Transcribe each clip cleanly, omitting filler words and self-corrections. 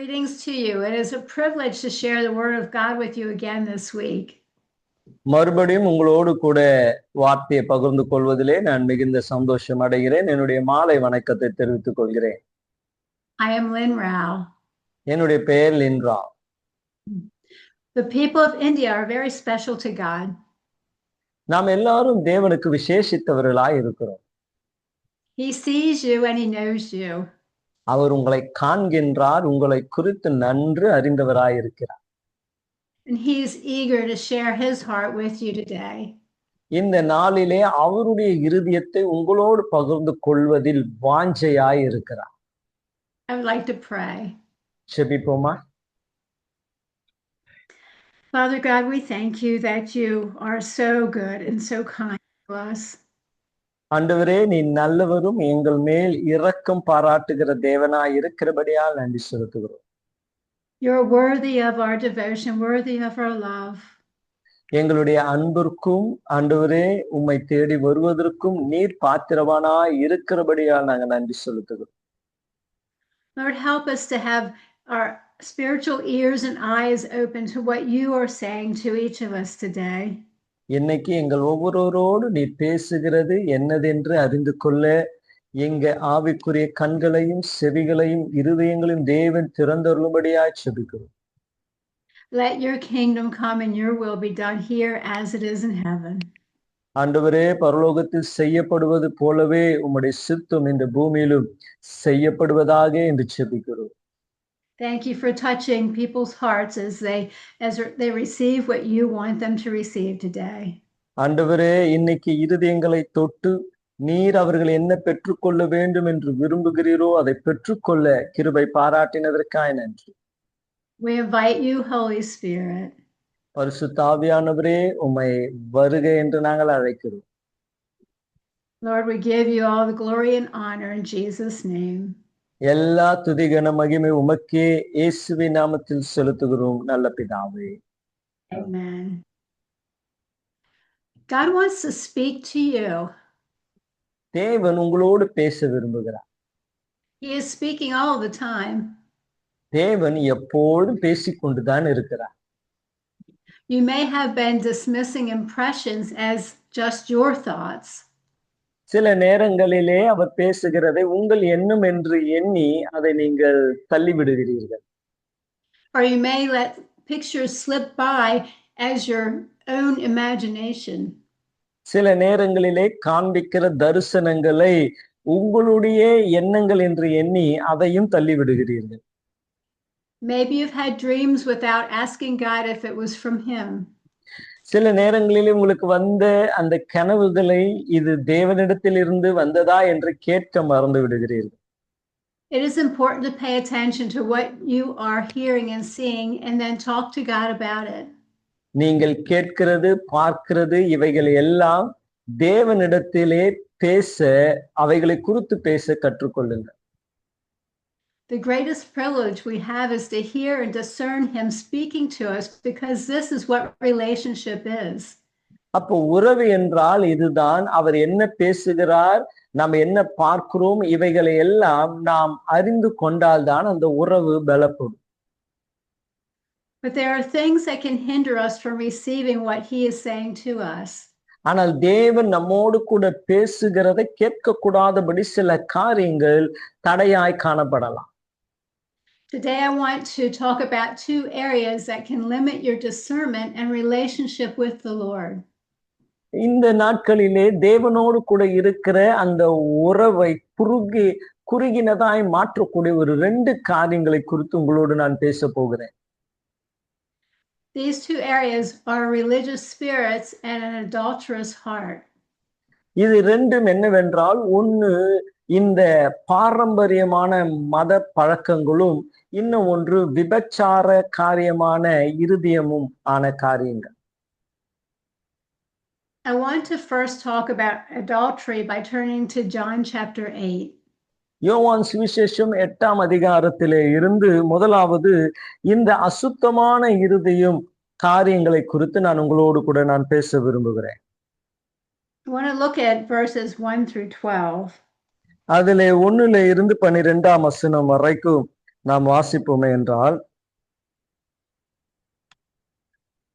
Greetings to you. It is a privilege to share the Word of God with you again this week. மறுபடியும் உங்களோடு கூட வார்த்தையை பகிர்ந்து கொள்வதிலே நான் மிகுந்த சந்தோஷம் அடைகிறேன். என்னுடைய மாலை வணக்கத்தை தெரிவித்துக் கொள்கிறேன். I am Lynn Rao. என்னுடைய பெயர் லின் Rao. The people of India are very special to God. நாம் எல்லாரும் தேவனுக்கு விசேஷித்தவர்களாய் இருக்கிறோம். He sees you and he knows you. அவர் உங்களை காண்கின்றார், உங்களை குறித்து நன்கு அறிந்தவராய் இருக்கிறார். And he is eager to share his heart with you today. இந்த நாளிலே அவருடைய இருதயத்தை உங்களோடு பகிர்ந்து கொள்வதில் வாஞ்சையாய் இருக்கிறார். I would like to pray. ஜெபிப்போமா? Father God, we thank you that you are so good and so kind to us. ஆண்டவரே, நீ நல்லவரும் எங்கள் மேல் இரக்கம் பாராட்டுகிற தேவனாய் இருக்கிறபடியால் நன்றி செலுத்துகிறோம். You're worthy of our devotion, worthy of our love. எங்களுடைய அன்பிற்கும் ஆண்டவரே உம்மை தேடி வருவதற்கும் நீர் பாத்திரவானாய் இருக்கிறபடியால் நாங்கள் நன்றி செலுத்துகிறோம். Lord, help us to have our spiritual ears and eyes open to what you are saying to each of us today. இன்னைக்கு எங்கள் ஒவ்வொருவரோடு நீ பேசுகிறது என்னதென்று அறிந்து கொள்ள எங்க ஆவிக்குரிய கண்களையும் செவிகளையும் இருதயங்களையும் தேவன் திறந்தருளும்படியாய் ஜெபிக்கிறோம். Let your kingdom come and your will be done here as it is in heaven. ஆண்டவரே, பரலோகத்தில் செய்யப்படுவது போலவே உம்முடைய சித்தம் இந்த பூமியிலும் செய்யப்படுவதாக என்று ஜெபிக்கிறோம். Thank you for touching people's hearts as they receive what you want them to receive today. ஆண்டவரே, இன்னைக்கு இருதயங்களை தொட்டு நீர் அவர்கள் என்ன பெற்றுக்கொள்ள வேண்டும் என்று விரும்புகிறீரோ அதை பெற்றுக்கொள்ள கிருபை பாராட்டினதற்காய் நன்றி. We invite you, Holy Spirit. பரிசுத்த ஆவியானவரே, உம்மை வருக என்று நாங்கள் அழைக்கிறோம். Lord, we give you all the glory and honor in Jesus' name. எல்லா துதி கன மகிமை உமக்கே இயேசுவின் நாமத்தில் செலுத்துகிறோம் நல்ல பிதாவே. Amen. God wants to speak to you. தேவன் உங்களோடு பேச விரும்புகிறார். He is speaking all the time. தேவன் எப்போதும் பேசிக்கொண்டுதான் இருக்கிறார். You may have been dismissing impressions as just your thoughts. சில நேரங்களிலே அவர் பேசுகிறதை உங்கள் எண்ணம் என்று எண்ணி அதை நீங்கள் தள்ளிவிடுகிறீர்கள். Or you may let pictures slip by as your own imagination. சில நேரங்களிலே காண்பிக்கிற தரிசனங்களை உங்களுடைய எண்ணங்கள் என்று எண்ணி அதையும் தள்ளிவிடுகிறீர்கள். Maybe you've had dreams without asking God if it was from him. சில நேரங்களிலே உங்களுக்கு வந்த அந்த கனவுகளை இது தேவனிடத்தில் இருந்து வந்ததா என்று கேட்க மறந்து விடுகிறீர்கள். It is important to pay attention to what you are hearing and seeing and then talk to God about it. நீங்கள் கேட்கிறது பார்க்கிறது இவைகள் எல்லாம் தேவனிடத்திலே பேச அவைகளை குறித்து பேச கற்றுக்கொள்ளுங்கள். The greatest privilege we have is to hear and discern him speaking to us because this is what relationship is. அப்போ உறவு என்றால் இதுதான். அவர் என்ன பேசுகிறார், நாம் என்ன பார்க்கிறோம், இவைகளை எல்லாம் நாம் அறிந்து கொண்டால்தான் அந்த உறவு பலப்படும். But there are things that can hinder us from receiving what he is saying to us. ஆனால் தேவன் நம்மோடு கூட பேசுகிறதை கேட்கக்கூடாதபடி சில காரியங்கள் தடையாய் காணப்படலாம். Today I want to talk about two areas that can limit your discernment and relationship with the Lord. இந்த நாட்களிலே தேவனோடு கூட இருக்கிற அந்த உறவை குறுகினதாய் மாற்றக்கூடிய ஒரு 2 காரியங்களை குறித்து உங்களோடு நான் பேச போகிறேன். These two areas are religious spirits and an adulterous heart. இது ரெண்டும் என்னவென்றால், ஒன்று இந்த பாரம்பரியமான மத பழக்கங்களும், இன்னும் ஒன்று விபச்சார காரியமான இருதயமும் ஆன காரியங்கள். I want to first talk about adultery by turning to John chapter 8. யோவான் சுவிசேஷம் 8ஆம் அதிகாரத்திலே இருந்து முதலாவது இந்த அசுத்தமான இருதயம் காரியங்களை குறித்து நான் உங்களோடு கூட நான் பேச விரும்புகிறேன். I want to look at verses 1 through 12. அதிலே 1ல இருந்து 12ஆம் வசனம் வரைக்கும் நாம் வாசிப்போமே என்றால்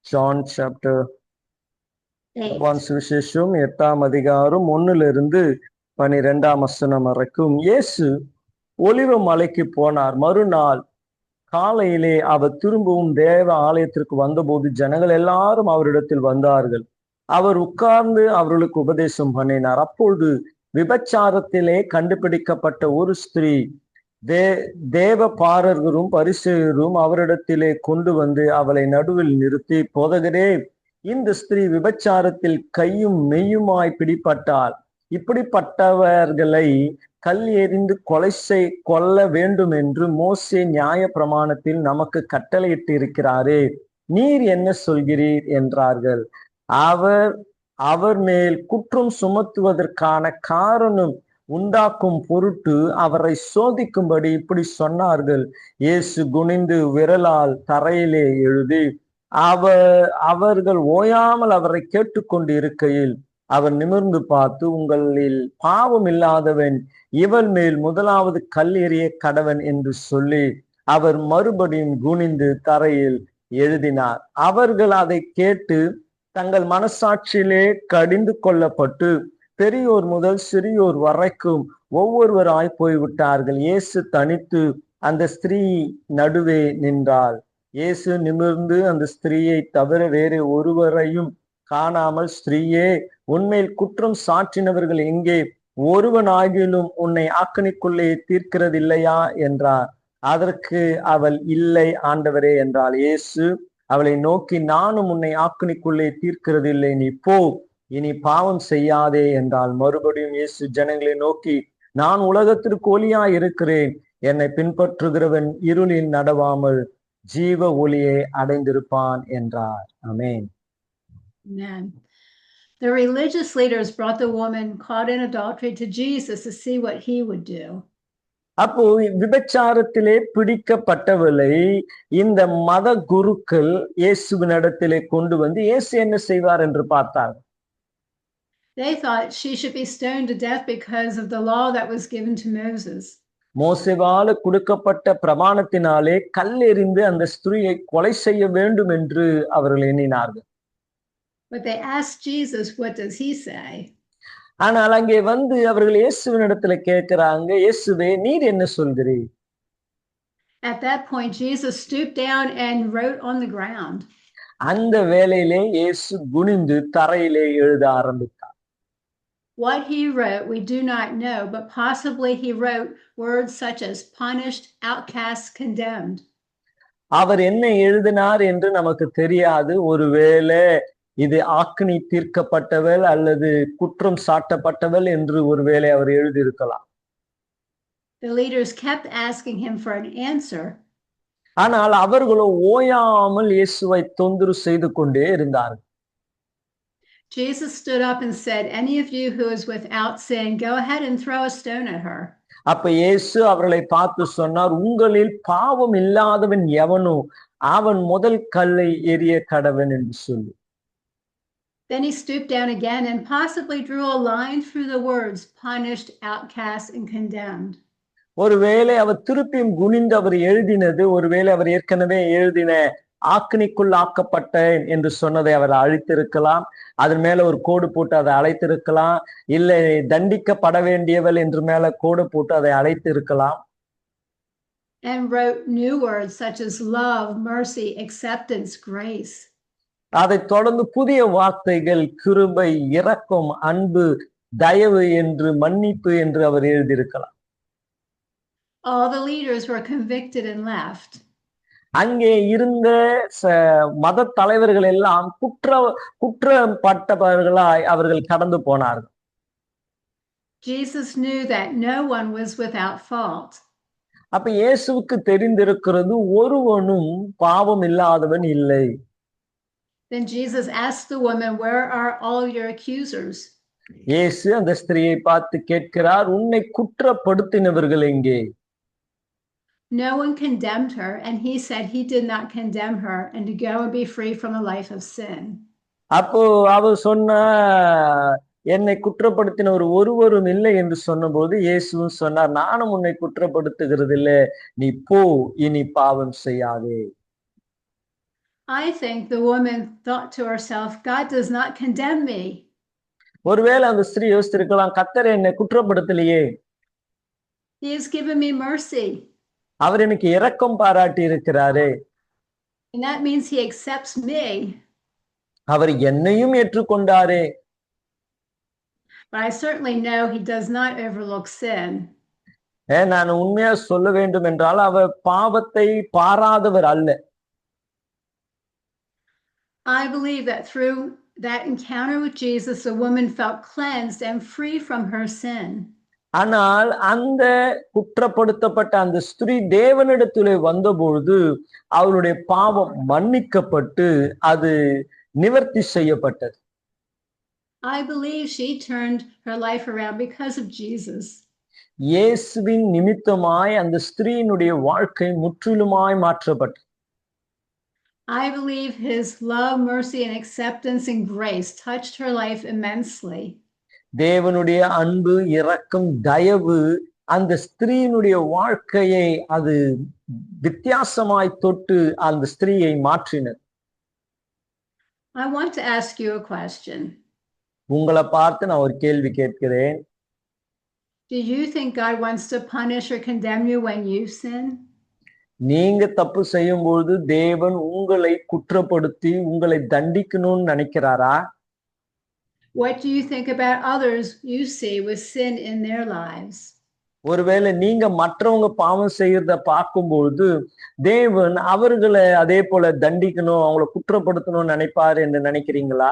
ஜான் சாப்டர் 8. சுவிசேஷம் 8ஆம் அதிகாரம் 1-12 வசனம் வரைக்கும். இயேசு ஒலிவ மலைக்கு போனார். மறுநாள் காலையிலே அவர் திரும்பவும் தேவ ஆலயத்திற்கு வந்தபோது ஜனங்கள் எல்லாரும் அவரிடத்தில் வந்தார்கள். அவர் உட்கார்ந்து அவர்களுக்கு உபதேசம் பண்ணினார். அப்பொழுது விபச்சாரத்திலே கண்டுபிடிக்கப்பட்ட ஒரு ஸ்திரீ தேவ பாரர்களும் பரிசேயரும் அவரிடத்திலே கொண்டு வந்து அவளை நடுவில் நிறுத்தி, போதகரே, இந்த ஸ்திரீ விபச்சாரத்தில் கையும் மெய்யுமாய் பிடிபட்டால் இப்படிப்பட்டவர்களை கல் எறிந்து கொல்ல வேண்டும் என்று மோசே நியாய பிரமாணத்தில் நமக்கு கட்டளையிட்டு இருக்கிறாரே, நீர் என்ன சொல்கிறீர் என்றார்கள். அவர் மேல் குற்றம் சுமத்துவதற்கான காரணம் உண்டாக்கும் பொருட்டு அவரை சோதிக்கும்படி இப்படி சொன்னார்கள். இயேசு குனிந்து விரலால் தரையிலே எழுதி அவர்கள் ஓயாமல் அவரை கேட்டுக்கொண்டு இருக்கையில் அவர் நிமிர்ந்து பார்த்து, உங்களில் பாவம் இல்லாதவன் இவள் மேல் முதலாவது கல் எறிய கடவன் என்று சொல்லி அவர் மறுபடியும் குனிந்து தரையில் எழுதினார். அவர்கள் அதை கேட்டு தங்கள் மனசாட்சியிலே கடிந்து கொள்ளப்பட்டு பெரியோர் முதல் சிறியோர் வரைக்கும் ஒவ்வொருவராய் போய்விட்டார்கள். இயேசு தனித்து அந்த ஸ்திரீ நடுவே நின்றார். இயேசு நிமிர்ந்து அந்த ஸ்திரீயை தவிர வேறு ஒருவரையும் காணாமல், ஸ்திரீயே, உன்மேல் குற்றம் சாற்றினவர்கள் எங்கே? ஒருவனாகிலும் உன்னை ஆக்கினைக்குள்ளே தீர்க்கிறதில்லையா என்றார். அதற்கு அவள், இல்லை ஆண்டவரே என்றாள். இயேசு அவளை நோக்கி, நானும் உன்னை ஆக்கினைக்குள்ளே தீர்க்கிறதில்லை, நீ போ, இனி பாவம் செய்யாதே என்றால். மறுபடியும் இயேசு ஜனங்களை நோக்கி, நான் உலகத்திற்கு ஒளியாய் இருக்கிறேன், என்னை பின்பற்றுகிறவன் இருளில் நடவாமல் ஜீவ ஒளியை அடைந்திருப்பான் என்றார். ஆமென். Amen. The religious leaders brought the woman caught in adultery to Jesus to see what he would do. அப்போ விபச்சாரத்திலே பிடிக்கப்பட்டவளை இந்த மத குருக்கள் இயேசுவினிடத்திலே கொண்டு வந்து இயேசு என்ன செய்வார் என்று பார்த்தார். They thought she should be stoned to death because of the law that was given to Moses. மோசேவால் கொடுக்கப்பட்ட பிரமாணத்தினாலே கல்லெறிந்து அந்த ஸ்திரீயை கொலை செய்ய வேண்டும் என்று அவர்கள் எண்ணினார்கள். But they asked Jesus, what does he say? ஆனால் அங்கே வந்து அவர்கள் இயேசுவினிடத்துல கேட்கிறாங்க, இயேசுவே, நீர் என்ன சொல்கிறீர்? At that point, Jesus stooped down and wrote on the ground. அந்த வேளையிலே இயேசு குனிந்து தரையிலே எழுத ஆரம்பித்தார். What he wrote, we do not know, but possibly he wrote words such as punished, outcast, condemned. அவர் என்ன எழுதினார் என்று நமக்கு தெரியாது. ஒருவேளை இது ஆக்கினி தீர்க்கப்பட்டவள் அல்லது குற்றம் சாட்டப்பட்டவள் என்று ஒருவேளை அவர் எழுதியிருக்கலாம். The leaders kept asking him for an answer. ஆனால் அவர்களோ ஓயாமல் இயேசுவை தொந்தரவு செய்து கொண்டே இருந்தார்கள். Jesus stood up and said, any of you who is without sin, go ahead and throw a stone at her. அப்ப இயேசு அவர்களை பார்த்து சொன்னார், உங்களில் பாவம் இல்லாதவன் எவனோ அவன் முதல் கல்லை எறிய கடவன் என்று சொல்லி. Then he stooped down again and possibly drew a line through the words punished, outcast, and condemned. ஒருவேளை அவர் திருப்பியும் குனிந்து அவர் எழுதினது, ஒருவேளை அவர் ஏற்கனவே எழுதின ஆக்கினிக்குள் ஆக்கப்பட்டேன் என்று சொன்னதை அவர் அழித்திருக்கலாம். அதன் மேல ஒரு கோடு போட்டு அதை அழைத்திருக்கலாம். இல்லை, தண்டிக்கப்பட வேண்டியவள் என்று மேல கோடு போட்டு அதை அழைத்திருக்கலாம். And wrote new words such as love, mercy, acceptance, grace. அதை தொடர்ந்து புதிய வார்த்தைகள் கிருபை, இரக்கம், அன்பு, தயவு என்று, மன்னிப்பு என்று அவர் எழுதியிருக்கலாம். All the leaders were convicted and left. அங்கே இருந்த மத தலைவர்கள் எல்லாம் குற்றப்பட்டவர்களாய் அவர்கள் கடந்து போனார்கள். Jesus knew that no one was without fault. அப்ப இயேசுவுக்கு தெரிந்திருக்கிறது, ஒருவனும் பாவம் இல்லாதவன் இல்லை. Then Jesus asked the woman, where are all your accusers? இயேசு அந்த ஸ்திரியை பார்த்து கேட்கிறார், உன்னை குற்றப்படுத்தினவர்கள் எங்கே? No one condemned her, and he said he did not condemn her and to go and be free from a life of sin. அப்போ அவர் சொன்ன, என்னை குற்றப்படுத்தினவர் ஒருவரும் இல்லை என்று சொன்னபோது இயேசுவும் சொன்னார், நானும் உன்னை குற்றப்படுத்துகிறது இல்லை, நீ போ, இனி பாவம் செய்யாதே. I think the woman thought to herself, God does not condemn me. ஒருவேளை அந்த ஸ்திரீ யோசித்திருக்கலாம், கர்த்தர் என்னை குற்றப்படுத்தலையே, He has given me mercy. அவர் எனக்கு இரக்கம் பாராட்டி இருக்கிறாரே, And that means he accepts me. அவர் என்னையும் ஏற்றுக்கொண்டாரே. But I certainly know he does not overlook sin. நான் உண்மையா சொல்ல வேண்டும் என்றால் அவர் பாவத்தை பாராதவர் அல்ல. I believe that through that encounter with Jesus, the woman felt cleansed and free from her sin. ஆனால் அந்த குற்றப்படுத்தப்பட்ட அந்த ஸ்திரீ தேவனிடத்திலே வந்தபொழுது அவளுடைய பாவம் மன்னிக்கப்பட்டு அது நிவர்த்தி செய்யப்பட்டது. I believe she turned her life around because of Jesus. இயேசுவின் நிமித்தமாய் அந்த ஸ்திரீயினுடைய வாழ்க்கை முற்றிலுமாய் மாற்றப்பட்டது. I believe his love, mercy, and acceptance and grace touched her life immensely. தேவனுடைய அன்பு, இரக்கம், தயவு அந்த ஸ்திரீயினுடைய வாழ்க்கையை அது வித்தியாசமாய் தொட்டு அந்த ஸ்திரீயை மாற்றினது. I want to ask you a question. உங்களை பார்த்து நான் ஒரு கேள்வி கேட்கிறேன். Do you think God wants to punish or condemn you when you sin? நீங்க தப்பு செய்யும்போது தேவன் உங்களை குற்றப்படுத்தி உங்களை தண்டிக்கணும்னு நினைக்கிறாரா? What do you think about others you see with sin in their lives? ஒருவேளை நீங்க மற்றவங்க பாவம் செய்யறத பார்க்கும்போது தேவன் அவர்களை அதே போல தண்டிக்கணும், அவங்களை குற்றப்படுத்தணும்னு நினைப்பாரு என்று நினைக்கிறீங்களா?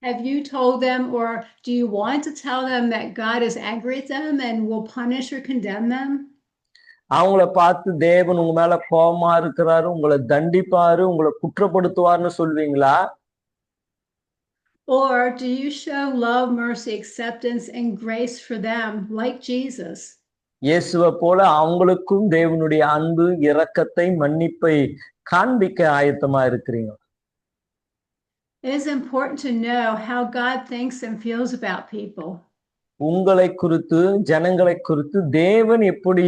Have you told them, or do you want to tell them that God is angry at them and will punish or condemn them? அவங்கள பார்த்து தேவன் உங்க மேல கோபமா இருக்கிறாரு, உங்களை தண்டிப்பாரு, உங்களை குற்றப்படுத்துவார்னு சொல்வீங்களா? Or do you show love, mercy, acceptance, and grace for them like Jesus? இயேசுவை போல அவங்களுக்கும் தேவனுடைய அன்பு, இரக்கத்தை, மன்னிப்பை காண்பிக்க ஆயத்தமா இருக்கிறீங்க. It is important to know how God thinks and feels about people. உங்களை குறித்து, ஜனங்களை குறித்து தேவன் எப்படி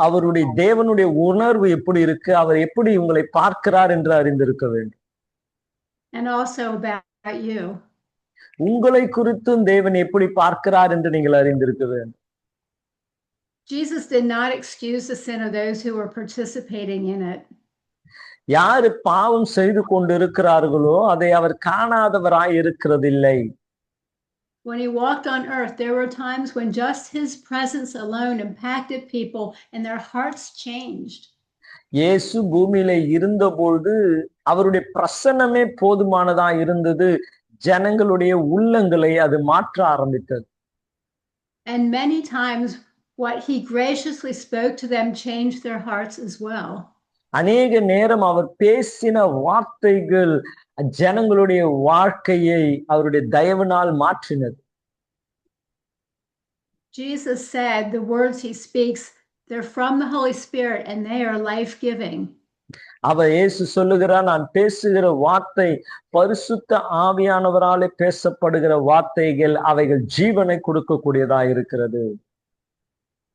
அவருடைய தேவனுடைய உணர்வு எப்படி இருக்கு, அவர் எப்படி உங்களை பார்க்கிறார் என்று அறிந்திருக்க வேண்டும். And also about you. உங்களை குறித்தும் தேவன் எப்படி பார்க்கிறார் என்று நீங்கள் அறிந்திருக்க வேண்டும். Jesus did not excuse the sin of those who were participating in it. யாரு பாவம் செய்து கொண்டிருக்கிறார்களோ அதை அவர் காணாதவராய் இருக்கிறதில்லை. When he walked on earth, there were times when just his presence alone impacted people and their hearts changed. இயேசு பூமியில இருந்தபொழுது அவருடைய பிரசன்னமே போதுமானதா இருந்தது, ஜனங்களுடைய உள்ளங்களை அது மாற்ற ஆரம்பித்தது. And many times what he graciously spoke to them changed their hearts as well. அநேக நேரம் அவர் பேசின வார்த்தைகள் ஜனங்களுடைய வாழ்க்கையை அவருடைய தயவினால் மாற்றினது. Jesus said the words he speaks, they're from the Holy Spirit and they are life-giving. அவர் இயேசு சொல்லுகிறார், நான் பேசுகிற வார்த்தை பரிசுத்த ஆவியானவராலே பேசப்படுகிற வார்த்தைகள், அவைகள் ஜீவனை கொடுக்கக்கூடியதா இருக்கிறது.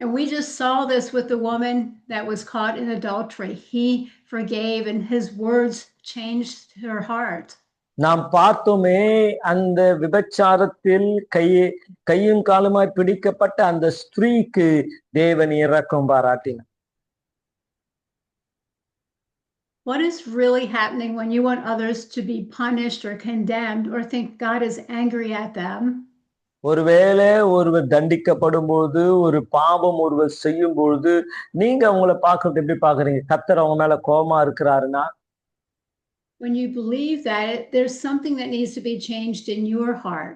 And we just saw this with the woman that was caught in adultery. He forgave and his words changed her heart. நாம் பார்த்தோமே, அந்த விபச்சாரத்தில் கையும் காலுமாய் பிடிக்கப்பட்ட அந்த ஸ்திரீக்கு தேவன் இரக்கம் பாராட்டினார். What is really happening when you want others to be punished or condemned or think God is angry at them? ஒருவேளை ஒருவர் தண்டிக்கப்படும் பொழுது, ஒரு பாவம் ஒருவர் செய்யும் பொழுது நீங்க அவங்கள பார்க்கறது எப்படி பாக்குறீங்க? கர்த்தர் அவங்க மேல கோபமா இருக்கிறாருன்னா? When you believe that, there's something that needs to be changed in your heart.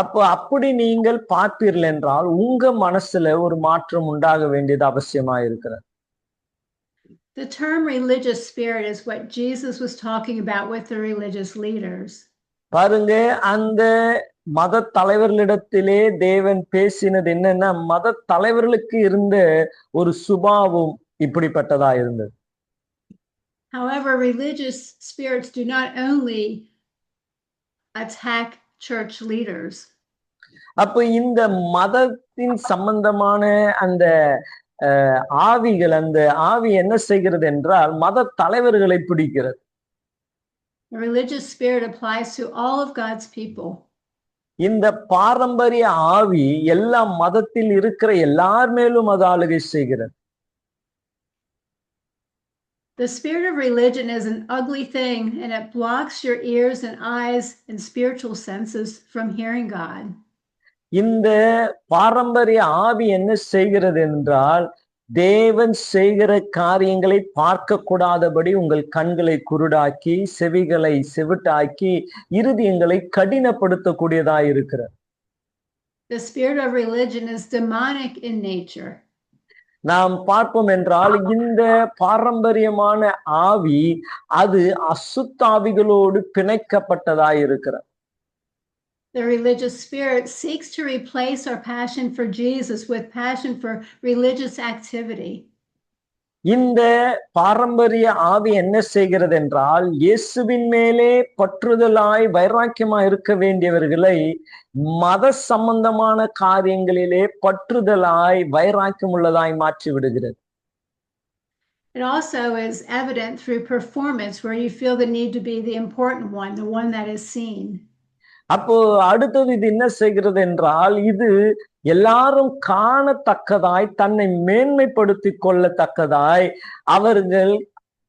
அப்போ அப்படி நீங்கள் பார்த்தீர்கள் என்றால் உங்க மனசுல ஒரு மாற்றம் உண்டாக வேண்டியது அவசியமா இருக்கிறது. The term religious spirit is what Jesus was talking about with the religious leaders. பாருங்க, அந்த மத தலைவர்களிடத்திலே தேவன் பேசினது என்னன்னா, மத தலைவர்களுக்கு இருந்த ஒரு சுபாவம் இப்படிப்பட்டதா இருந்தது. However, religious spirits do not only attack church leaders. அப்ப இந்த மதத்தின் சம்பந்தமான அந்த ஆவிகள், அந்த ஆவி என்ன செய்கிறது என்றால் மத தலைவர்களை பிடிக்கிறது. The religious spirit applies to all of God's people. இந்த பாரம்பரிய ஆவி எல்லா மதத்தில் இருக்கிற எல்லார் மேலும் அது ஆளுகை செய்கிறது. The spirit of religion is an ugly thing, and it blocks your ears and eyes and spiritual senses from hearing God. இந்த பாரம்பரிய ஆவி என்ன செய்கிறது என்றால் தேவன் செய்கிற காரியங்களை பார்க்க கூடாதபடி உங்கள் கண்களை குருடாக்கி, செவிகளை செவிட்டாக்கி, இருதயங்களை கடினப்படுத்தக்கூடியதாய் இருக்கிறது. The spirit of religion is demonic in nature. நாம் பார்ப்போம் என்றால் இந்த பாரம்பரியமான ஆவி அது அசுத்தாவிகளோடு பிணைக்கப்பட்டதாய் இருக்கிறது. The religious spirit seeks to replace our passion for Jesus with passion for religious activity. இந்த பாரம்பரிய ஆவி என்ன செய்கிறது என்றால் இயேசுவின் மேலே பற்றுதலாய் வைராக்கியமாய் இருக்க வேண்டியவர்களை மத சம்பந்தமான காரியங்களிலே பற்றுதலாய் வைராக்கியம் உள்ளதாய் மாற்றி விடுகிறது. It also is evident through performance where you feel the need to be the important one, the one that is seen. அப்போ அடுத்தது இது என்ன செய்கிறது என்றால் இது எல்லாரும் காணத்தக்கதாய், தன்னை மேன்மைப்படுத்திக் கொள்ளத்தக்கதாய் அவர்கள்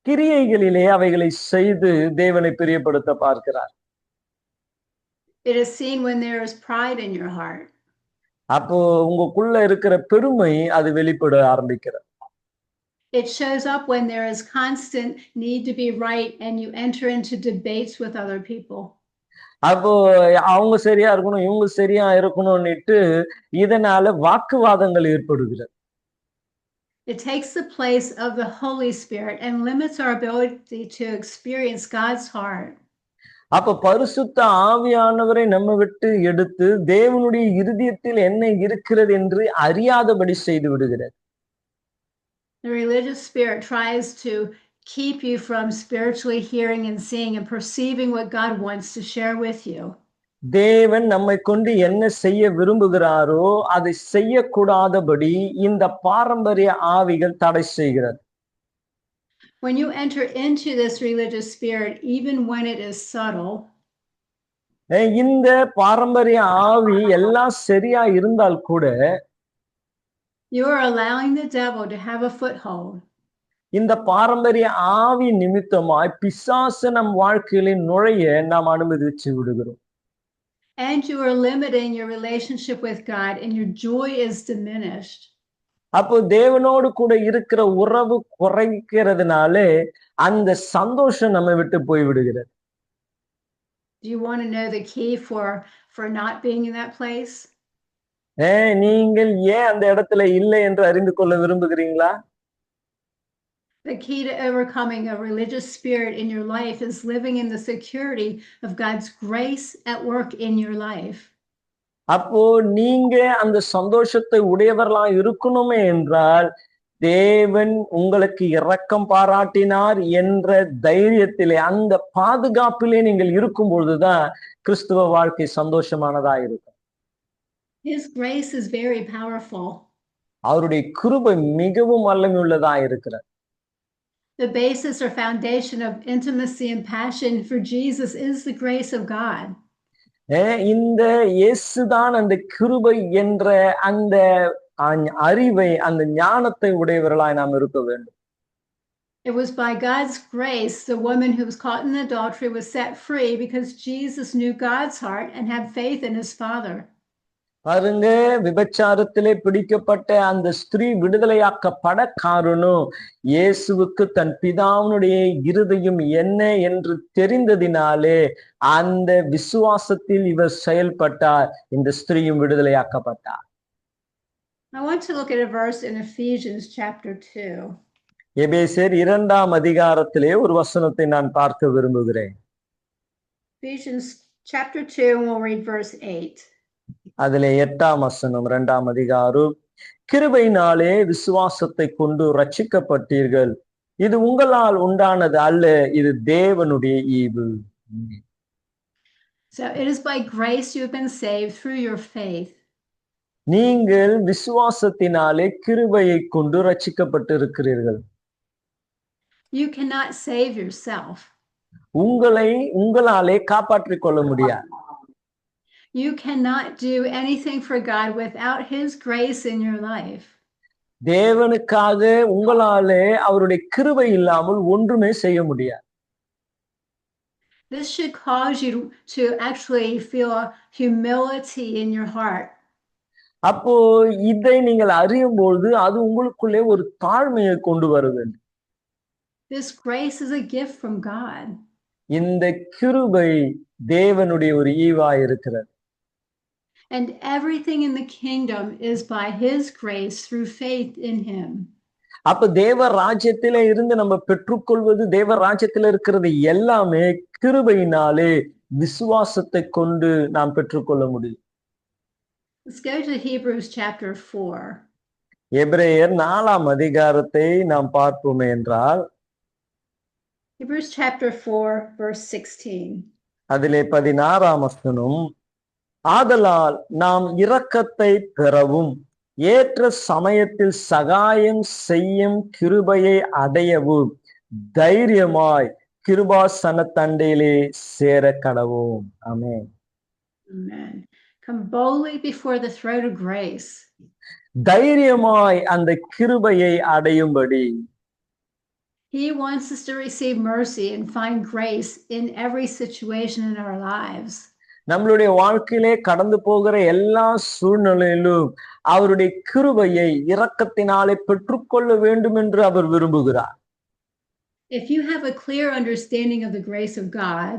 கிரியைகளிலே அவைகளை செய்து தேவனை பிரியப்படுத்த பார்க்கிறார். It is seen when there is pride in your heart. அப்போ உங்களுக்குள்ள இருக்கிற பெருமை அது வெளிப்பட ஆரம்பிக்கிறது. It shows up when there is constant need to be right and you enter into debates with other people. அப்போ அவங்க சரியா இருக்கணும், இவங்க சரியா இருக்கணும்னுட்டு இதனால வாக்குவாதங்கள் ஏற்படுகிறது. It takes the place of the Holy Spirit and limits our ability to experience God's heart. அப்ப பரிசுத்த ஆவியானவரை நம்ம விட்டு எடுத்து தேவனுடைய இருதயத்தில் என்ன இருக்கிறது என்று அறியாதபடி செய்து விடுகிறது. The religious spirit tries to keep you from spiritually hearing and seeing and perceiving what God wants to share with you. தேவன் நம்மை கொண்டு என்ன செய்ய விரும்புகிறாரோ அதை செய்யக்கூடாதபடி இந்த பாரம்பரிய ஆவிகள் தடை செய்கிறது. When you enter into this religious spirit, even when it is subtle, இந்த பாரம்பரிய ஆவி எல்லாம் சரியா இருந்தால் கூட you are allowing the devil to have a foothold. இந்த பாரம்பரிய ஆவி நிமித்தமாய் பிசாசு நம் வாழ்க்கையில நுழைய நாம் அனுமதிச்சு விடுகிறோம். And you are limiting your relationship with God and your joy is diminished. அப்போ தேவனோடு கூட இருக்கிற உறவு குறைக்கிறதுனாலே அந்த சந்தோஷம் நம்ம விட்டு போய் விடுகிறது. Do you want to know the key for not being in that place? நீங்கள் ஏன் அந்த இடத்துல இல்லை என்று அறிந்து கொள்ள விரும்புகிறீங்களா? The key to overcoming a religious spirit in your life is living in the security of God's grace at work in your life. அப்போ நீங்க அந்த சந்தோஷத்தை உடையவர்களா இருக்கணுமே என்றால் தேவன் உங்களுக்கு இரக்கம் பாராட்டினார் என்ற தைரியத்திலே, அந்த பாதுகாப்பிலே நீங்கள் இருக்கும் பொழுதுதான் கிறிஸ்துவ வாழ்க்கை சந்தோஷமானதா இருக்கும். His grace is very powerful. அவருடைய கிருபை மிகவும் வல்லமையுள்ளதா இருக்கிறது. The basis or foundation of intimacy and passion for Jesus is the grace of God. இந்த இயேசுதான் அந்த கிருபை என்ற அந்த அறிவை, அந்த ஞானத்தை உடையவர்களாய் நாம் இருக்க வேண்டும். It was by God's grace the woman who was caught in adultery was set free because Jesus knew God's heart and had faith in his Father. பாருங்க, விபச்சாரத்திலே பிடிக்கப்பட்ட அந்த ஸ்திரீ விடுதலையாக்கப்பட காரணம் இயேசுவுக்கு தன் பிதாவினுடைய இருதயம் என்ன என்று தெரிந்ததினாலே அந்த விசுவாசத்தில் இவர் செயல்பட்டார். இந்த ஸ்திரீயும் விடுதலையாக்கப்பட்டார். I want to look at a verse in Ephesians chapter 2. எபேசியர் 2ஆம் அதிகாரத்திலே ஒரு வசனத்தை நான் பார்க்க விரும்புகிறேன். Ephesians chapter 2, and we'll read verse 8. அதிலே 8ஆம் வசனம், 2ஆம் அதிகாரம். கிருபையினாலே விசுவாசத்தை கொண்டு ரட்சிக்கப்பட்டீர்கள், இது உங்களால் உண்டானது அல்ல, இது தேவனுடைய ஈவு. So it is by grace you have been saved through your faith. நீங்கள் விசுவாசத்தினாலே கிருபையை கொண்டு ரட்சிக்கப்பட்டிருக்கிறீர்கள். You cannot save yourself. உங்களை உங்களாலே காப்பாற்றிக் கொள்ள முடியாது. You cannot do anything for God without his grace in your life. தேவனுக்காக உங்களாலே அவருடைய கிருபை இல்லாமல் ஒன்றுமே செய்ய முடியாது. This should cause you to actually feel humility in your heart. அப்போ இதை நீங்கள் அறியும் பொழுது அது உங்களுக்குள்ளே ஒரு தாழ்மையை கொண்டு வர வேண்டும். This grace is a gift from God. இந்த கிருபை தேவனுடைய ஒரு ஈவாய் இருக்கிறது. And everything in the kingdom is by his grace through faith in him. அப்ப தேவ ராஜ்யத்திலே இருந்து நம்ம பெற்றுக்கொள்வது, தேவ ராஜ்யத்தில இருக்கிறது எல்லாமே கிருபையினாலே விசுவாசத்தை கொண்டு நாம் பெற்றுக்கொள்ள முடியும். Let's go to Hebrews chapter 4. எபிரேயர் 4ஆம் அதிகாரத்தை நாம் பார்ப்போமே என்றால் Hebrews chapter 4 verse 16. அதிலே 16ஆம் வசனம், ஆதலால் நாம் இரக்கத்தை பெறவும் ஏற்ற சமயத்தில் சகாயம் செய்யும் கிருபையை அடையவும் தைரியமாய் கிருபாசன தண்டையிலே சேர கடவோம். ஆமென். Amen. Come boldly before the throne of grace. தைரியமாய் அந்த கிருபையை அடையும்படி. He wants us to receive mercy and find grace in every situation in our lives. நம்மளுடைய வாழ்க்கையிலே கடந்து போகிற எல்லா சூழ்நிலையிலும் அவருடைய கிருபையை இரக்கத்தினாலே பெற்றுக்கொள்ள வேண்டும் என்று அவர் விரும்புகிறார். If you have a clear understanding of the grace of God,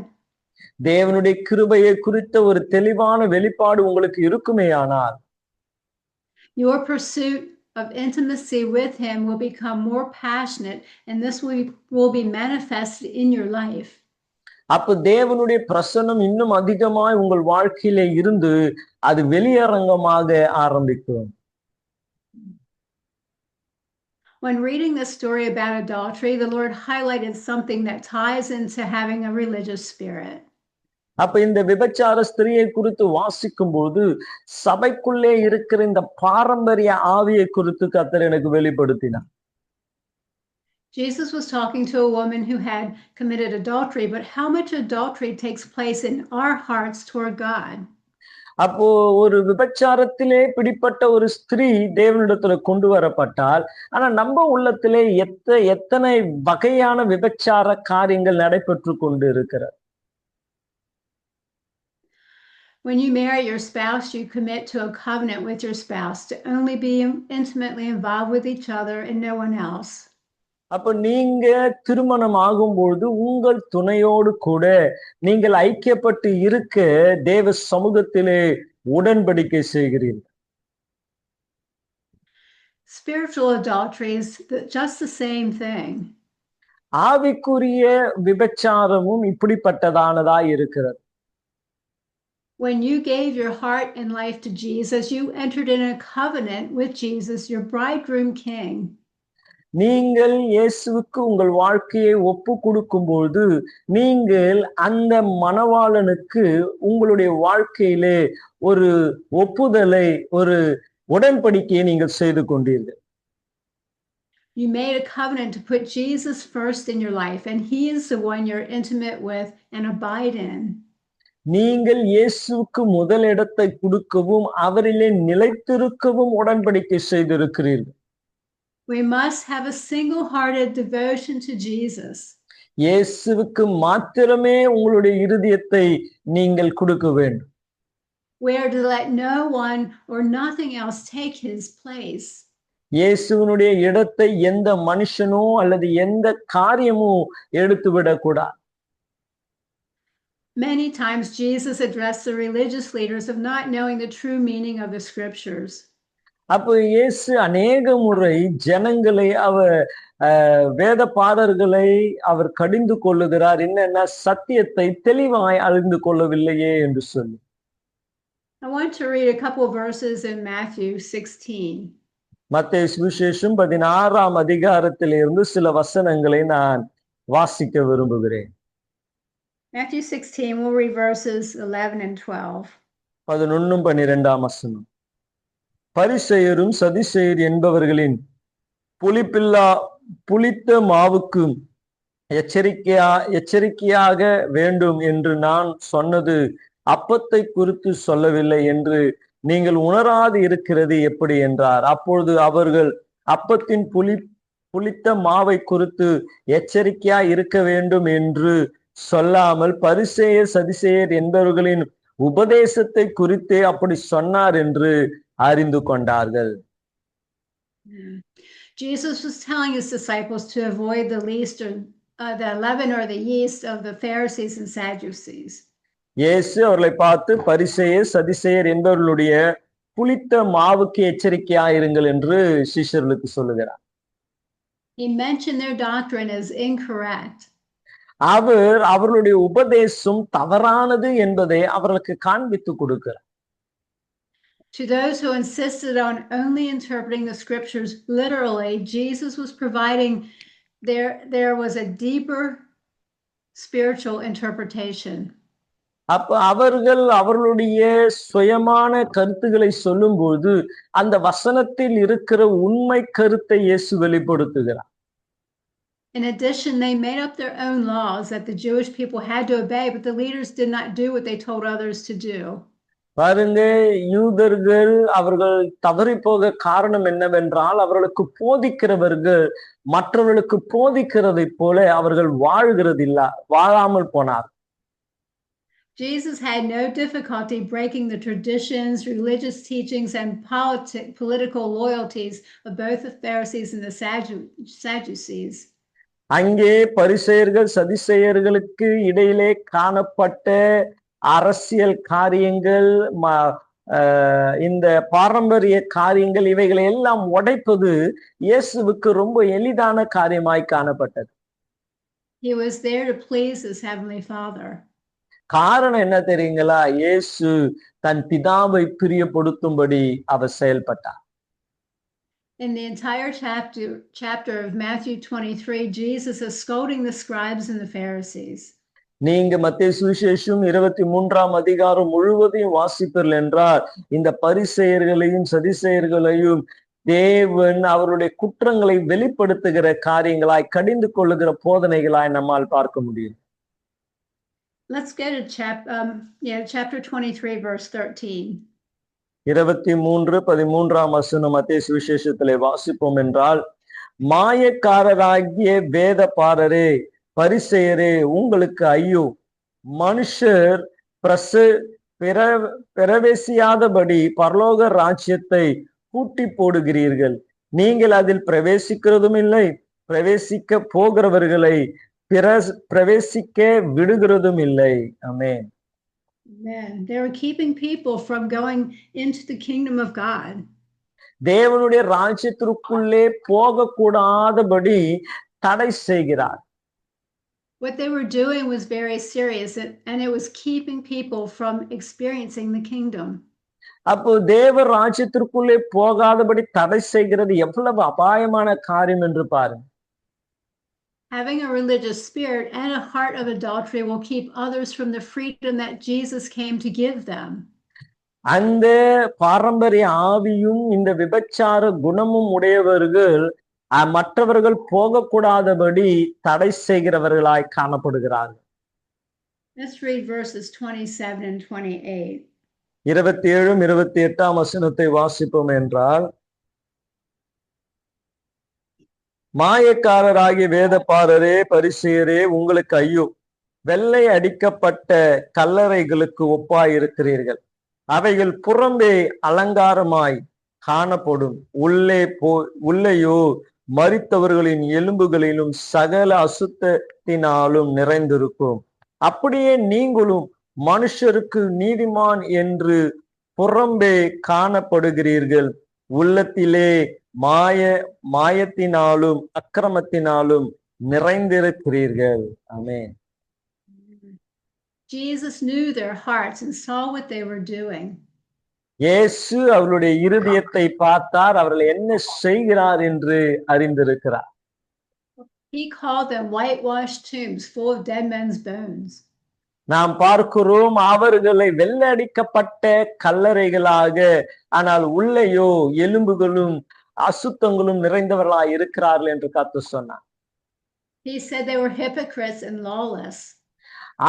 தேவனுடைய கிருபையை குறித்த ஒரு தெளிவான வெளிப்பாடு உங்களுக்கு இருக்குமேயானால், your pursuit of intimacy with him will become more passionate, and this will be manifested in your life. அப்ப தேவனுடைய பிரசன்னம் இன்னும் அதிகமாய் உங்கள் வாழ்க்கையிலே இருந்து அது வெளியரங்கமாக ஆரம்பிக்கும். When reading the story about adultery, the Lord highlighted something that ties into having a religious spirit. அப்ப இந்த விபச்சார ஸ்திரியை குறித்து வாசிக்கும் போது சபைக்குள்ளே இருக்கிற இந்த பாரம்பரிய ஆவியை குறித்து கர்த்தர் எனக்கு வெளிப்படுத்தினார். Jesus was talking to a woman who had committed adultery, but how much adultery takes place in our hearts toward God? அப்போ ஒரு விபச்சாரத்திலே பிடிப்பட்ட ஒரு ஸ்திரீ தேவனிடத்துல கொண்டு வரப்பட்டால், ஆனா நம்ம உள்ளத்திலே எத்தனை வகையான விபச்சார காரியங்கள் நடைபெற்று கொண்டு இருக்கிறது. When you marry your spouse, you commit to a covenant with your spouse to only be intimately involved with each other and no one else. அப்ப நீங்க திருமணம் ஆகும்பொழுது உங்கள் துணையோடு கூட நீங்கள் ஐக்கியப்பட்டு இருக்க தேவ சமூகத்திலே உடன்படிக்கை செய்கிறீர்கள். Spiritual adultery is just the same thing. ஆவிக்குரிய விபச்சாரமும் இப்படிப்பட்டதானதா இருக்கிறது. When you gave your heart and life to Jesus, you entered in a covenant with Jesus, your bridegroom king. நீங்கள் இயேசுவுக்கு உங்கள் வாழ்க்கையை ஒப்பு கொடுக்கும் பொழுது நீங்கள் அந்த மணவாளனுக்கு உங்களுடைய வாழ்க்கையிலே ஒரு ஒப்புதலை, ஒரு உடன்படிக்கையை நீங்கள் செய்து கொண்டீர்கள். You made a covenant to put Jesus first in your life, and he is the one you're intimate with and abide in. நீங்கள் இயேசுவுக்கு முதல் இடத்தை கொடுக்கவும் அவரிலே நிலைத்திருக்கவும் உடன்படிக்கை செய்திருக்கிறீர்கள். We must have a single-hearted devotion to Jesus. இயேசுவுக்கு மாத்திரமே உங்களுடைய இருதயத்தை நீங்கள் கொடுக்க வேண்டும். We are to let no one or nothing else take his place. இயேசுவினுடைய இடத்தை எந்த மனுஷனோ அல்லது எந்த காரியமோ எடுத்துவிடக்கூடாது. Many times Jesus addressed the religious leaders of not knowing the true meaning of the scriptures. அப்போ இயேசு அநேக முறை ஜனங்களை வேத பாரர்களை அவர் கடிந்து கொள்ளுகிறார். என்னன்னா சத்தியத்தை தெளிவாய் அறிந்து கொள்ளவில்லையே என்று சொல்லி. I want to read a couple verses in Matthew 16. மத்தேயு சுவிசேஷம் 16ஆம் அதிகாரத்திலிருந்து சில வசனங்களை நான் வாசிக்க விரும்புகிறேன். Matthew 16, we'll read verses 11 and 12. 11 12 வசனம். பரிசேயரும் சதுசேயர் என்பவர்களின் புளித்த மாவுக்கு எச்சரிக்கையாக வேண்டும் என்று நான் சொன்னது அப்பத்தை குறித்து சொல்லவில்லை என்று நீங்கள் உணராது இருக்கிறது எப்படி என்றார். அப்பொழுது அவர்கள் அப்பத்தின் புளித்த மாவை குறித்து எச்சரிக்கையா இருக்க வேண்டும் என்று சொல்லாமல் பரிசேயர் சதுசேயர் என்பவர்களின் உபதேசத்தை குறித்தே அப்படி சொன்னார் என்று அறிந்து கொண்டார்கள். Jesus was telling his disciples to avoid the least or the leaven or the yeast of the Pharisees and Sadducees. இயேசு அவர்களை பார்த்து பரிசேயர் சதுசேயர் என்பவர்களுடைய புளித்த மாவுக்கு எச்சரிக்கையாயிருங்கள் என்று சீஷர்களுக்கு சொல்லுகிறார். He mentioned their doctrine as incorrect. அவர்களுடைய உபதேசம் தவறானது என்பதை அவர்களுக்கு காண்பித்து கொடுக்கிறார். To those who insisted on only interpreting the scriptures literally, Jesus was providing there was a deeper spiritual interpretation. அவர்களுடைய சுயமான கருத்துக்களை சொல்லும்போது அந்த வசனத்தில் இருக்கிற உண்மை கருத்தை இயேசு வெளிப்படுத்துகிறார். In addition, they made up their own laws that the Jewish people had to obey, but the leaders did not do what they told others to do. பாருங்க, யூதர்கள் அவர்கள் தவறி போக காரணம் என்னவென்றால் அவர்களுக்கு போதிக்கிறவர்கள் மற்றவர்களுக்கு போதிக்கிறதை போல அவர்கள் வாழாமல் போனார். Jesus had no difficulty breaking the traditions, religious teachings, and political loyalties of both the Pharisees and the Sadducees. அங்கே பரிசேயர்கள் சதுசேயர்களுக்கு இடையிலே காணப்பட்ட அரசியல் காரியங்கள், இந்த பாரம்பரிய காரியங்கள், இவைகளை எல்லாம் உடைப்பது இயேசுவுக்கு ரொம்ப எளிதான காரியமாய் காணப்பட்டது. He was there to please his heavenly Father. காரணம் என்ன தெரியுங்களா? இயேசு தன் பிதாவை பிரியப்படுத்தும்படி அவர் செயல்பட்டார். In the entire chapter of Matthew 23, Jesus is scolding the scribes and the Pharisees. நீங்க மத்தேயு சுவிசேஷம் 23ஆம் அதிகாரம் முழுவதையும் வாசிப்பீர்கள் என்றால் இந்த பரிசேயர்களையும் சதுசேயர்களையும் தேவன் அவருடைய குற்றங்களை வெளிப்படுத்துகிற காரியங்களாய், கடிந்து கொள்ளுகிற போதனைகளாய் நம்மால் பார்க்க முடியும். Let's go to chapter 23 verse 13. 23:13 வசனம் மத்தேயு சுவிசேஷத்திலே வாசிப்போம் என்றால், மாயக்காரராகிய வேதபாரரே பரிசேயரே உங்களுக்கு ஐயோ, மனுஷர் பிரவேசியாதபடி பரலோக ராஜ்யத்தை பூட்டி போடுகிறீர்கள். நீங்கள் அதில் பிரவேசிக்கிறதும் இல்லை, பிரவேசிக்க போகிறவர்களை பிரவேசிக்க விடுகிறதும் இல்லை. ஆமென். Amen. They were keeping people from going into the kingdom of God. தேவனுடைய ராஜ்யத்திற்குள்ளே போகக்கூடாதபடி தடை செய்கிறார். What they were doing was very serious, and it was keeping people from experiencing the kingdom. அப்போ தேவ ராஜ்யத்திற்குள்ளே போகாதபடி தடை செய்கிறது எவ்வளவு அபாயமான காரியம் என்று பாருங்க. Having a religious spirit and a heart of adultery will keep others from the freedom that Jesus came to give them. அந்த பாரம்பரிய ஆவியும் இந்த விபச்சார குணமும் உடையவர்கள் மற்றவர்கள் போகக்கூடாதபடி தடை செய்கிறவர்களாய் காணப்படுகிறார்கள். Let's read verses 27 and 28. 27 28 வசனத்தை வாசிப்போம் என்றால், மாயக்காரராகிய வேதபாரரே பரிசேயரே உங்களுக்கு ஐயோ, வெள்ளை அடிக்கப்பட்ட கல்லறைகளுக்கு ஒப்பாயிருக்கிறீர்கள். அவைகள் புறம்பே அலங்காரமாய் காணப்படும், உள்ளேயோ மரித்தவர்களின் எலும்புகளிலும் சகல அசுத்தத்தினாலும் நிறைந்திருக்கும். அப்படியே நீங்களும் மனுஷருக்கு நீதிமான் என்று புறம்பே காணப்படுகிறீர்கள், உள்ளத்திலே மாயத்தினாலும் அக்கிரமத்தினாலும் நிறைந்திருக்கிறீர்கள். ஆமென். Jesus knew their hearts and saw what they were doing. இயேசு அவருடைய இருதயத்தை பார்த்தார், அவர்கள் என்ன செய்கிறார் என்று அறிந்திருக்கிறார். He called them whitewashed tombs full of dead men's bones. நாம் பார்க்கிறோம் அவர்களை வெள்ளடிக்கப்பட்ட கல்லறைகளாக, ஆனால் உள்ளேயோ எலும்புகளும் அசுத்தங்களும் நிறைந்தவர்களாய் இருக்கிறார்கள் என்று கர்த்தர் சொன்னார். He said they were hypocrites and lawless.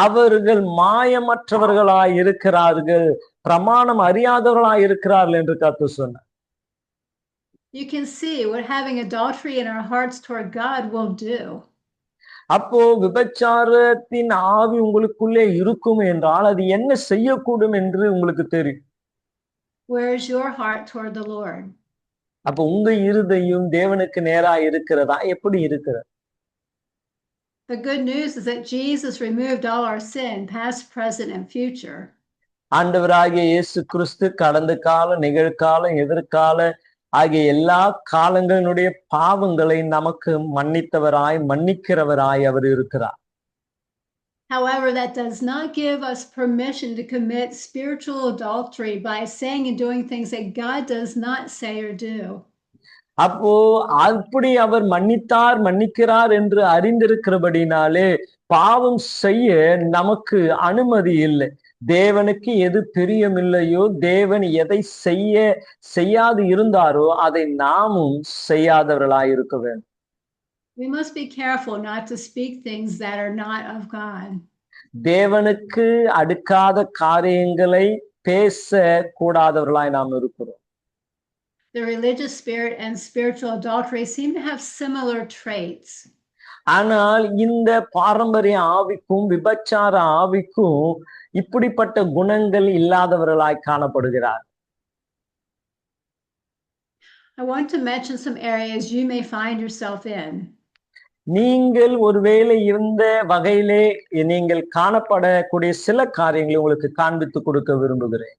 அவர்கள் மாயமற்றவர்களாய் இருக்கிறார்கள், பிரமாணம் அறியாதவர்களாய் இருக்கிறார்கள் என்று கர்த்தர் சொன்னார். You can see what having adultery in our hearts toward God will do. அப்போ விபச்சாரத்தின் ஆவி உங்களுக்குள்ளே இருக்கும் என்றால் அது என்ன செய்யக்கூடும் என்று உங்களுக்கு தெரியும். Where is your heart toward the Lord? அப்போ உங்க இருதயம் தேவனுக்கு நேரா இருக்கிறதா? எப்படி இருக்கிறது? The good news is that Jesus removed all our sin, past, present, and future. ஆண்டவராகிய இயேசு கிறிஸ்து கடந்த கால, நிகழ்காலம், எதிர்கால ஆகிய எல்லா காலங்களினுடைய பாவங்களை நமக்கு மன்னித்தவராய், மன்னிக்கிறவராய் அவர் இருக்கிறார். However, that does not give us permission to commit spiritual adultery by saying and doing things that God does not say or do. அப்போ அப்படி அவர் மன்னித்தார், மன்னிக்கிறார் என்று அறிந்திருக்கிறபடினாலே பாவம் செய்ய நமக்கு அனுமதி இல்லை. தேவனுக்கு எது பிரியமில்லையோ, தேவன் எதை செய்யாது இருந்தாரோ அதை நாமும் செய்யாதவர்களாய் இருக்க வேண்டும். We must be careful not to speak things that are not of God. தேவனுக்கு அடுக்காத காரியங்களை பேச கூடாதவர்களாய் நாம் இருக்கிறோம். The religious spirit and spiritual adultery seem to have similar traits. ஆனால் இந்த பாரம்பரிய ஆவிக்கும் விபச்சார ஆவிக்கும் இப்படிப்பட்ட குணங்கள் இல்லாதவர்களாய் காணப்படுகிறார். I want to mention some areas you may find yourself in. நீங்கள் ஒருவேளை இந்த வகையிலே நீங்கள் காணப்படக்கூடிய சில காரியங்களை உங்களுக்கு காண்பித்து கொடுக்க விரும்புகிறேன்.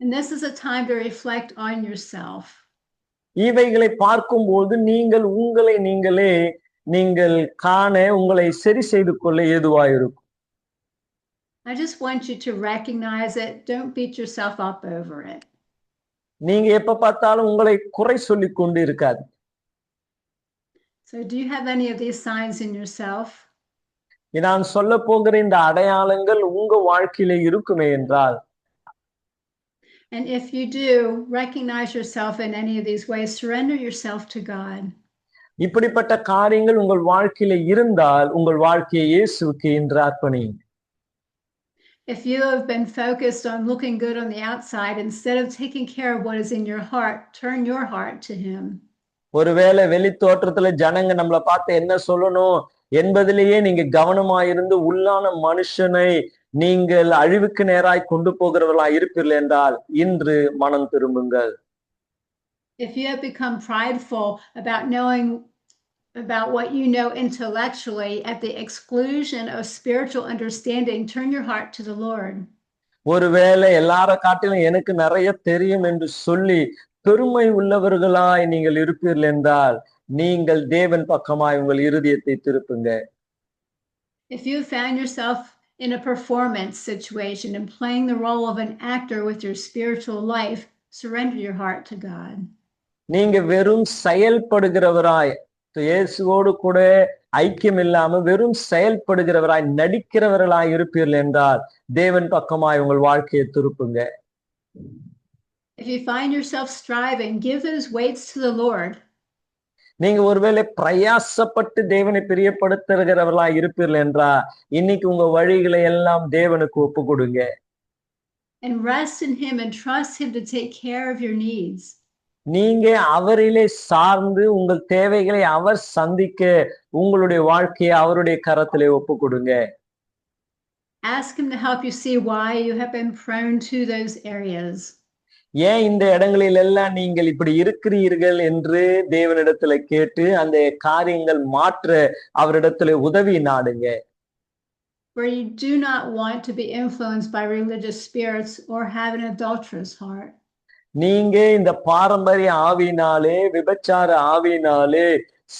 And this is a time to reflect on yourself. இவைகளை பார்க்கும்போது நீங்கள் உங்களை நீங்கள் காண, உங்களை சரி செய்து கொள்ள ஏதுவாயிருக்கும். I just want you to recognize it. Don't beat yourself up over it. நீங்க எப்ப பார்த்தாலும் உங்களை குறை சொல்லிக் கொண்டு இருக்காது. So do you have any of these signs in yourself? நான் சொல்ல போகிற இந்த அடையாளங்கள் உங்க வாழ்க்கையில இருக்குமே என்றால், and if you do recognize yourself in any of these ways, surrender yourself to God. இப்படிப்பட்ட காரியங்கள் உங்கள் வாழ்க்கையில இருந்தால் உங்கள் வாழ்க்கையை இயேசுவுக்கு இன்று அர்ப்பணியுங்கள். If you have been focused on looking good on the outside instead of taking care of what is in your heart, turn your heart to him. ஒருவேளை வெளி தோற்றத்துல ஜனங்க நம்மளை பார்த்து என்ன சொல்லணும் என்பதிலேயே நீங்க கவனமாயிருந்து உள்ளான மனுஷனை நீங்கள் அழிவுக்கு நேராய் கொண்டு போகிறவர்களாய் இருப்பீர்கள் என்றால் இன்று மனம் திரும்புங்கள். If you have become prideful about knowing about what you know intellectually at the exclusion of spiritual understanding, turn your heart to the Lord. ஒருவேளை எல்லார காட்டிலும் எனக்கு நிறைய தெரியும் என்று சொல்லி பெருமை உள்ளவர்களாய் நீங்கள் இருப்பீர்கள் என்றால் நீங்கள் தேவன் பக்கமாய் உங்கள் இருதயத்தை திருப்புங்க. If you found yourself in a performance situation and playing the role of an actor with your spiritual life, surrender your heart to God. நீங்க வெறும் செயல்படுகிறவராய், இயேசுவோடு கூட ஐக்கியம் இல்லாம வெறும் செயல்படுகிறவராய், நடிக்கிறவர்களாய் இருப்பீர்கள் என்றால் தேவன் பக்கமாய் உங்கள் வாழ்க்கையை திருப்புங்க. If you find yourself striving, give those weights to the Lord. நீங்க ஒருவேளை பிரயாசப்பட்டு தேவனை பிரியப்படுத்துகிறவர்களாய் இருப்பீர்கள் என்றால் இன்னைக்கு உங்க வழிகளை எல்லாம் தேவனுக்கு ஒப்பு கொடுங்க. And rest in him and trust him to take care of your needs. நீங்க அவரிலே சார்ந்து உங்கள் தேவைகளை அவர் சந்திக்க உங்களுடைய வாழ்க்கையை அவருடைய கரத்திலே ஒப்பு கொடுங்க. Ask him to help you see why you have been prone to those areas. ஏன் இந்த இடங்களில் எல்லாம் நீங்கள் இப்படி இருக்கிறீர்கள் என்று தேவனிடத்துல கேட்டு அந்த காரியங்கள் மாற்ற அவரிடத்துல உதவி நாடுங்க. Where you do not want to be influenced by religious spirits or have an adulterous heart. நீங்க இந்த பாரம்பரிய ஆவியினாலே, விபச்சார ஆவியினாலே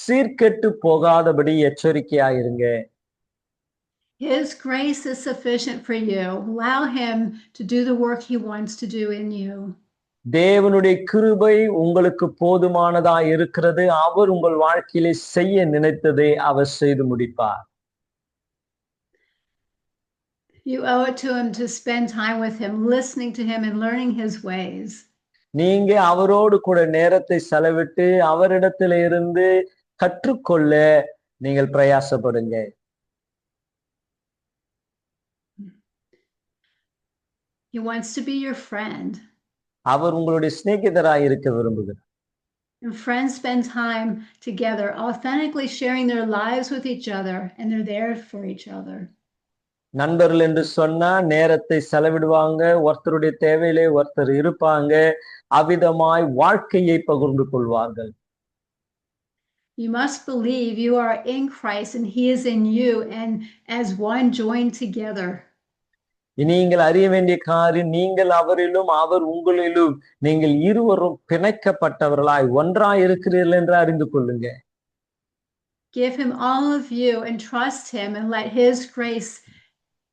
சீர்கெட்டு போகாதபடி எச்சரிக்கையாயிருங்க. His grace is sufficient for you. Allow him to do the work he wants to do in you. தேவனுடைய கிருபை உங்களுக்கு போதுமானதாய் இருக்கிறது. அவர் உங்கள் வாழ்க்கையிலே செய்ய நினைத்ததை அவர் செய்து முடிப்பார். You owe it to him to spend time with him, listening to him and learning his ways. நீங்க அவரோடு கூட நேரத்தை செலவிட்டு அவரிடத்துல இருந்து கற்றுக்கொள்ள நீங்கள் பிரயாசப்படுங்க. He wants to be your friend. அவர் உங்களுடைய சிநேகிதராய் இருக்க விரும்புகிறார். And friends spend time together, authentically sharing their lives with each other, and they're there for each other. நண்பர்கள் என்று சொன்னா நேரத்தை செலவிடுவாங்க, ஒருத்தருடைய தேவையிலே ஒருத்தர் இருப்பாங்க, அவ்விதமாய் வாழ்க்கையை பகிர்ந்து கொள்வார்கள். You must believe you are in Christ and he is in you, and as one joined together. நீங்கள் அறிய வேண்டிய காரியம், நீங்கள் அவரிலும் அவர் உங்களிலும், நீங்கள் இருவரும் பிணைக்கப்பட்டவர்களாய் ஒன்றாய் இருக்கிறீர்கள் என்று அறிந்து கொள்ளுங்க. Give him all of you and trust him and let his grace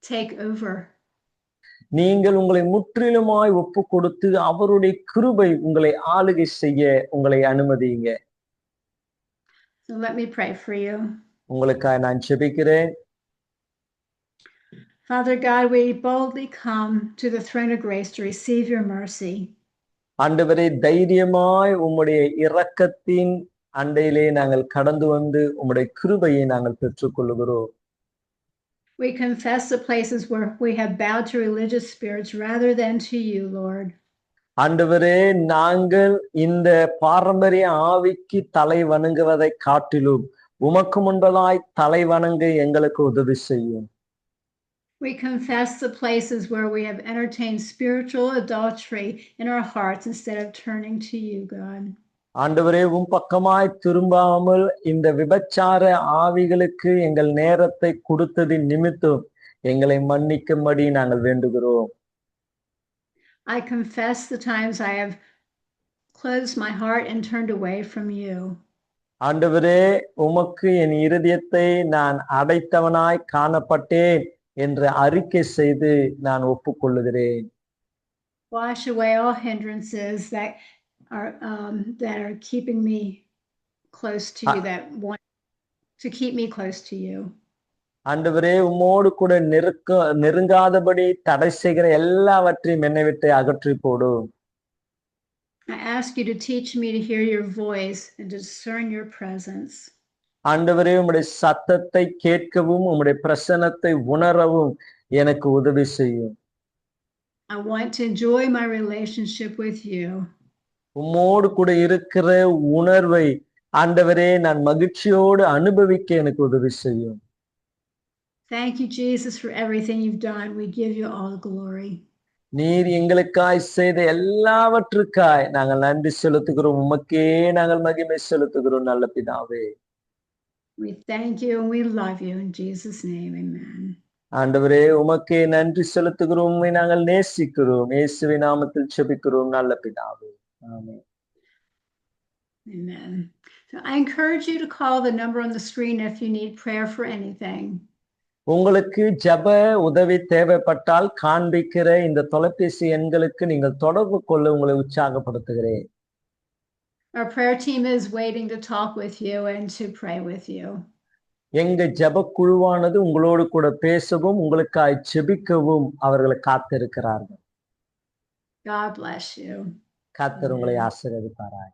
take over. நீங்கள் உங்களை முற்றிலுமாய் ஒப்பு கொடுத்து அவருடைய கிருபை உங்களை ஆளுகை செய்ய உங்களை அனுமதியுங்க. So let me pray for you. உங்களுக்காக நான் ஜெபிக்கிறேன். Father God, we boldly come to the throne of grace to receive your mercy. ஆண்டவரே, தைரியமாய் உம்முடைய இரக்கத்தின் அண்டையிலே நாங்கள் கடந்து வந்து உம்முடைய கிருபையை நாங்கள் பெற்றுக்கொள்கிறோம். We confess the places where we have bowed to religious spirits rather than to you, Lord. ஆண்டவரே, நாங்கள் இந்த பாரம்பரிய ஆவிக்கு தலை வணங்குவதை காட்டிலும் உமக்கு முன்பதாய் தலை வணங்க எங்களுக்கு உதவி செய்யும். We confess the places where we have entertained spiritual adultery in our hearts instead of turning to you, God. ஆண்டவரே, உம் பக்கமாய் திரும்பாமல் இந்த விபச்சார ஆவிகளுக்கு எங்கள் நேரத்தை கொடுத்ததின் நிமித்தம் எங்களை மன்னிக்கும்படி நாங்கள் வேண்டுகிறோம். I confess the times I have closed my heart and turned away from you. ஆண்டவரே, உமக்கு என் இருதயத்தை நான் அடைத்தவனாய் காணப்பட்டேன் என்று அறிக்கை செய்து நான் ஒப்புக்கொள்ளுகிறேன். Wash away all hindrances that are keeping me close to you, that want to keep me close to you. ஆண்டவரே, உம்மோடு கூட நெருங்காதபடி தடை செய்கிற எல்லாவற்றையும் என்னை விட்டு அகற்றி போடும். I ask you to teach me to hear your voice and discern your presence. ஆண்டவரே, உம்முடைய சத்தத்தை கேட்கவும் உம்முடைய பிரசன்னத்தை உணரவும் எனக்கு உதவி செய்யும். I want to enjoy my relationship with you. உம்மோடு கூட இருக்கிற உணர்வை ஆண்டவரே நான் மகிழ்ச்சியோடு அனுபவிக்க எனக்கு உதவி செய்யும். Thank you, Jesus, for everything you've done. We give you all glory. நீர் எங்களுக்காய் செய்த எல்லாவற்றுக்காய் நாங்கள் நன்றி செலுத்துகிறோம். உமக்கே நாங்கள் மகிமை செலுத்துகிறோம் நல்ல பிதாவே. We thank you and we love you in Jesus' name. Amen. ஆண்டவரே, உமக்கே நன்றி செலுத்துகிறோம். உம்மை நாங்கள் நேசிக்கிறோம். இயேசுவின் நாமத்தில் ஜெபிக்கிறோம் நல்ல பிதாவே. ஆமென். Amen. So I encourage you to call the number on the screen if you need prayer for anything. உங்களுக்கு ஜெப உதவி தேவைப்பட்டால் காண்பிக்கிற இந்த தொலைபேசி எண்களுக்கு நீங்கள் தொடர்பு கொள்ள உங்களை உற்சாகப்படுத்துகிறேன். Our prayer team is waiting to talk with you and to pray with you. எங்க ஜெப குழுவானது உங்களோடு கூட பேசவும் உங்களுக்காய் ஜெபிக்கவும் அவர்கள் காத்திருக்கிறார்கள். God bless you. கர்த்தர் உங்களை ஆசீர்வதிப்பாராக.